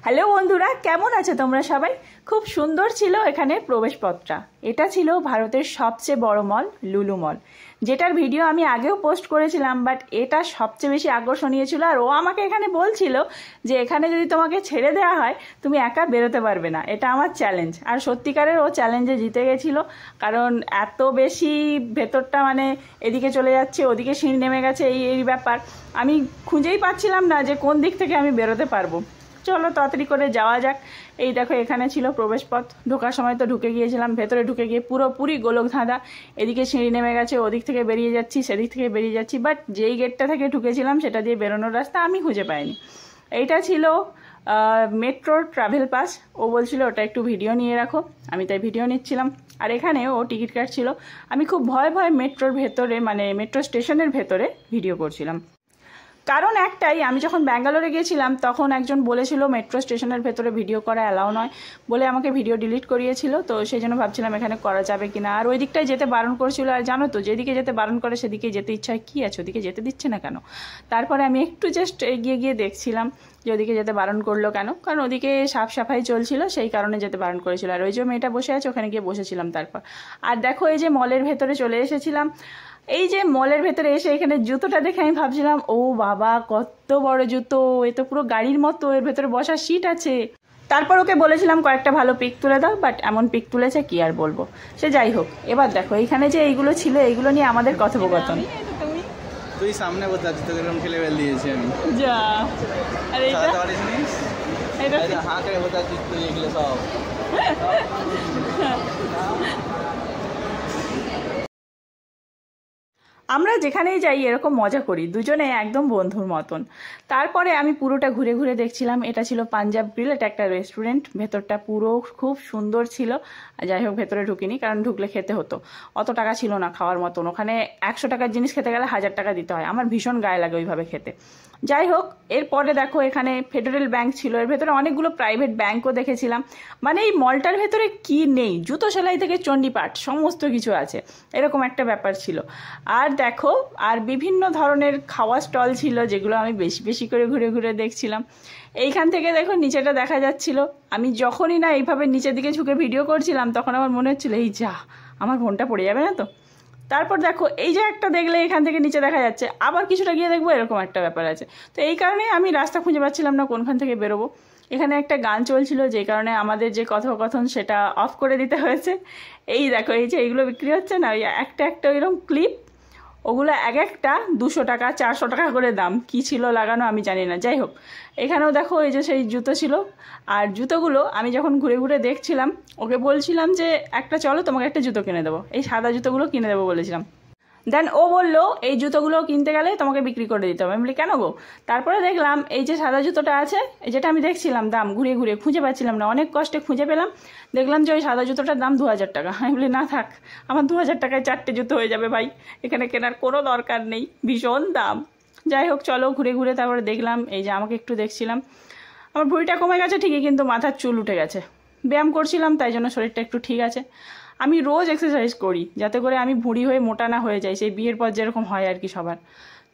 Hello বন্ধুরা, কেমন আছো তোমরা সবাই? খুব সুন্দর ছিল এখানে প্রবেশপথটা। এটা ছিল ভারতের সবচেয়ে বড় মল, লুলু মল, যেটার ভিডিও আমি আগেও পোস্ট করেছিলাম। বাট এটা সবচেয়ে বেশি আকর্ষণীয় ছিল। আর ও আমাকে এখানে বলছিল যে এখানে যদি তোমাকে ছেড়ে দেওয়া হয় তুমি একা বেরোতে পারবে না, এটা আমার চ্যালেঞ্জ। আর সত্যিকারের ও চ্যালেঞ্জে জিতে গেছিল, কারণ এত বেশি ভেতরটা মানে এদিকে চলে যাচ্ছে, ওদিকে সিঁড়ি নেমে গেছে, এই ব্যাপার আমি খুঁজেই পাচ্ছিলাম না যে কোন দিক থেকে আমি বেরোতে পারবো। চলো তাড়াতাড়ি করে যাওয়া যাক। এই দেখো এখানে ছিল প্রবেশপথ। ঢোকার সময় তো ঢুকে গিয়েছিলাম, ভেতরে ঢুকে গিয়ে পুরোপুরি গোলক ধাঁধা। এদিকে সিঁড়ি নেমে গেছে, ওদিক থেকে বেরিয়ে যাচ্ছি, সেদিক থেকে বেরিয়ে যাচ্ছি। বাট যেই গেটটা থেকে ঢুকেছিলাম সেটা দিয়ে বেরোনোর রাস্তা আমি খুঁজে পাইনি। এইটা ছিল মেট্রোর ট্রাভেল পাস। ও বলছিল ওটা একটু ভিডিও নিয়ে রাখো, আমি তাই ভিডিও নিচ্ছিলাম। আর এখানে ও টিকিট কাটছিল। আমি খুব ভয়ে ভয়ে মেট্রোর ভেতরে মানে মেট্রো স্টেশনের ভেতরে ভিডিও করছিলাম। কারণ একটাই, আমি যখন ব্যাঙ্গালোরে গিয়েছিলাম তখন একজন বলেছিল মেট্রো স্টেশনের ভেতরে ভিডিও করা অ্যালাউ নয় বলে আমাকে ভিডিও ডিলিট করিয়েছিল। তো সেই জন্য ভাবছিলাম এখানে করা যাবে কিনা। আর ওই দিকটায় যেতে বারণ করেছিল। আর জানো তো, যেদিকে যেতে বারণ করে সেদিকে যেতে ইচ্ছা হয়, কী আছে ওদিকে যেতে দিচ্ছে না কেন। তারপরে আমি একটু জাস্ট এগিয়ে গিয়ে দেখছিলাম যে ওদিকে যেতে বারণ করলো কেন, কারণ ওদিকে সাফ সাফাই চলছিল, সেই কারণে যেতে বারণ করেছিল। আর ওই যে মেয়েটা বসে আছে ওখানে গিয়ে বসেছিলাম। তারপর আর দেখো এই যে মলের ভেতরে চলে এসেছিলাম। এই যে মলের ভেতরে এসে এখানে জুতোটা দেখে আমি ভাবছিলাম, ও বাবা কত বড় জুতো, এ তো পুরো গাড়ির মতো, এর ভেতরে বসার সিট আছে। তারপর ওকে বলেছিলাম কয়েকটা ভালো পিক তুলে দাও, বাট এমন পিক তুলেছে কি আর বলবো। সে যাই হোক, এবার দেখো এইখানে যে এইগুলো ছিল এইগুলো নিয়ে আমাদের কথোপকথন। তুই সামনে বলতে জুতোগুলো ফেলে ফেল দিয়েছি আমি। যা আর এটা হাঁ করে বলতে তুই এগুলো সব। আমরা যেখানেই যাই এরকম মজা করি, দুজনে একদম বন্ধুর মতন। তারপরে আমি পুরোটা ঘুরে ঘুরে দেখছিলাম। এটা ছিল পাঞ্জাব গ্রিল, এটা একটা রেস্টুরেন্ট। ভেতরটা পুরো খুব সুন্দর ছিল। যাই হোক ভেতরে ঢুকিনি, কারণ ঢুকলে খেতে হতো। অত টাকা ছিল না খাওয়ার মতন। ওখানে 100 টাকার জিনিস খেতে গেলে 1000 টাকা দিতে হয়। আমার ভীষণ গায়ে লাগে ওইভাবে খেতে। যাই হোক, এরপরে দেখো এখানে ফেডারেল ব্যাংক ছিল। এর ভেতরে অনেকগুলো প্রাইভেট ব্যাংকও দেখেছিলাম। মানে এই মলটার ভেতরে কি নেই, জুতো সেলাই থেকে চণ্ডীপাঠ সমস্ত কিছু আছে, এরকম একটা ব্যাপার ছিল। আর দেখো আর বিভিন্ন ধরনের খাওয়া স্টল ছিল, যেগুলো আমি বেশি বেশি করে ঘুরে ঘুরে দেখছিলাম। এইখান থেকে দেখো নিচেটা দেখা যাচ্ছিল। আমি যখনই না এইভাবে নিচের দিকে ঝুঁকে ভিডিও করছিলাম তখন আমার মনে হচ্ছিল এই যা, আমার ফোনটা পড়ে যাবে না তো। তারপর দেখো এই যে একটা দেখলে এখান থেকে নিচে দেখা যাচ্ছে, আবার কিছুটা গিয়ে দেখবো, এরকম একটা ব্যাপার আছে। তো এই কারণেই আমি রাস্তা খুঁজে পাচ্ছিলাম না কোনখান থেকে বেরোবো। এখানে একটা গান চলছিল, যে কারণে আমাদের যে কথোপকথন সেটা অফ করে দিতে হয়েছে। এই দেখো এই যে এইগুলো বিক্রি হচ্ছে না, ওই একটা একটা ওইরকম ক্লিপ, ওগুলো এক একটা 200 টাকা 400 টাকা করে দাম। কি ছিল লাগানো আমি জানি না। যাই হোক, এখানেও দেখো এই যে সেই জুতো ছিল। আর জুতোগুলো আমি যখন ঘুরে ঘুরে দেখছিলাম ওকে বলছিলাম যে একটা চলো তোমাকে একটা জুতো কিনে দেবো, এই সাদা জুতোগুলো কিনে দেবো বলেছিলাম। দেন ও বললো এই জুতোগুলো কিনতে গেলে তোমাকে বিক্রি করে দিতে হবে। আমি বলি কেন গো? তারপরে দেখলাম এই যে সাদা জুতোটা আছে, যেটা আমি দেখছিলাম দাম ঘুরিয়ে ঘুরিয়ে খুঁজে পাচ্ছিলাম না, অনেক কষ্টে খুঁজে পেলাম। দেখলাম যে ওই সাদা জুতোটার দাম 2000 টাকা। আমি বলি না থাক, আমার 2000 টাকায় 4টে জুতো হয়ে যাবে ভাই, এখানে কেনার কোনো দরকার নেই, ভীষণ দাম। যাই হোক চলো ঘুরে ঘুরে তারপরে দেখলাম এই যে আমাকে একটু দেখছিলাম। আমার ভুঁড়িটা কমে গেছে ঠিকই, কিন্তু মাথার চুল উঠে গেছে। ব্যায়াম করছিলাম তাই জন্য শরীরটা একটু ঠিক আছে। আমি রোজ এক্সারসাইজ করি যাতে করে আমি ভুঁড়ি হয়ে মোটা না হয়ে যাই, সেই বিয়ের পর যেরকম হয় আর কি সবার।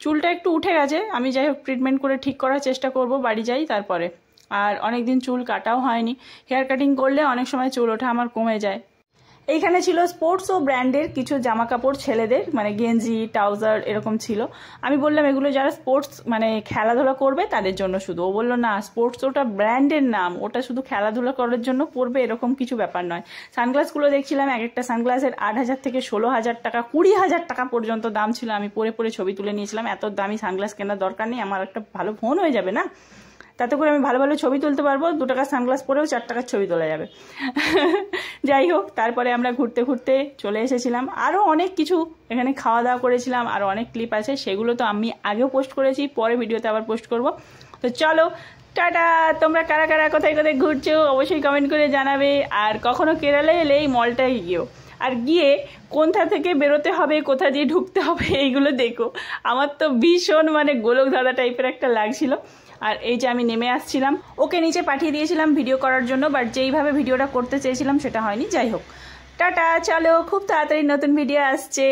চুলটা একটু উঠে গেছে, আমি যাই হোক ট্রিটমেন্ট করে ঠিক করার চেষ্টা করব, বাড়ি যাই তারপরে। আর অনেক দিন চুল কাটাও হয়নি, হেয়ার কাটিং করলে অনেক সময় চুল ওঠা আমার কমে যায়। এইখানে ছিল স্পোর্টস ও ব্র্যান্ডের কিছু জামা কাপড় ছেলেদের, মানে গেঞ্জি ট্রাউজার এরকম ছিল। আমি বললাম এগুলো যারা স্পোর্টস মানে খেলাধুলা করবে তাদের জন্য শুধু। ও বললো না, স্পোর্টস ওটা ব্র্যান্ডের নাম, ওটা শুধু খেলাধুলা করার জন্য পরবে এরকম কিছু ব্যাপার নয়। সানগ্লাসগুলো দেখছিলাম, এক একটা সানগ্লাসের 8000 থেকে 16000 টাকা 20000 টাকা পর্যন্ত দাম ছিল। আমি পরে পরে ছবি তুলে নিয়েছিলাম। এত দামি সানগ্লাস কেনার দরকার নেই, আমার একটা ভালো ফোন হয়ে যাবে না, তাতে করে আমি ভালো ভালো ছবি তুলতে পারবো। 2 টাকার সানগ্লাস পরেও 4 টাকার ছবি তোলা যাবে। যাই হোক, তারপরে আমরা ঘুরতে ঘুরতে চলে এসেছিলাম। আরও অনেক কিছু এখানে খাওয়া দাওয়া করেছিলাম, আরও অনেক ক্লিপ আছে, সেগুলো তো আমি আগেও পোস্ট করেছি, পরে ভিডিওতে আবার পোস্ট করব। তো চলো টাটা। তোমরা কারা কারা কোথায় কোথায় ঘুরছো অবশ্যই কমেন্ট করে জানাবে। আর কখনো কেরালে এলে এই মলটায় গিয়েও, আর গিয়ে কোনটা থেকে বেরোতে হবে, কোথা দিয়ে ঢুকতে হবে এইগুলো দেখো। আমার তো ভীষণ মানে গোলক ধাঁধা টাইপের একটা লাগছিল। আর এই যে আমি নেমে আসছিলাম, ওকে নিচে পাঠিয়ে দিয়েছিলাম ভিডিও করার জন্য, বাট যেইভাবে ভিডিওটা করতে চেয়েছিলাম সেটা হয়নি। যাই হোক টাটা, চলো খুব তাড়াতাড়ি নতুন ভিডিও আসছে।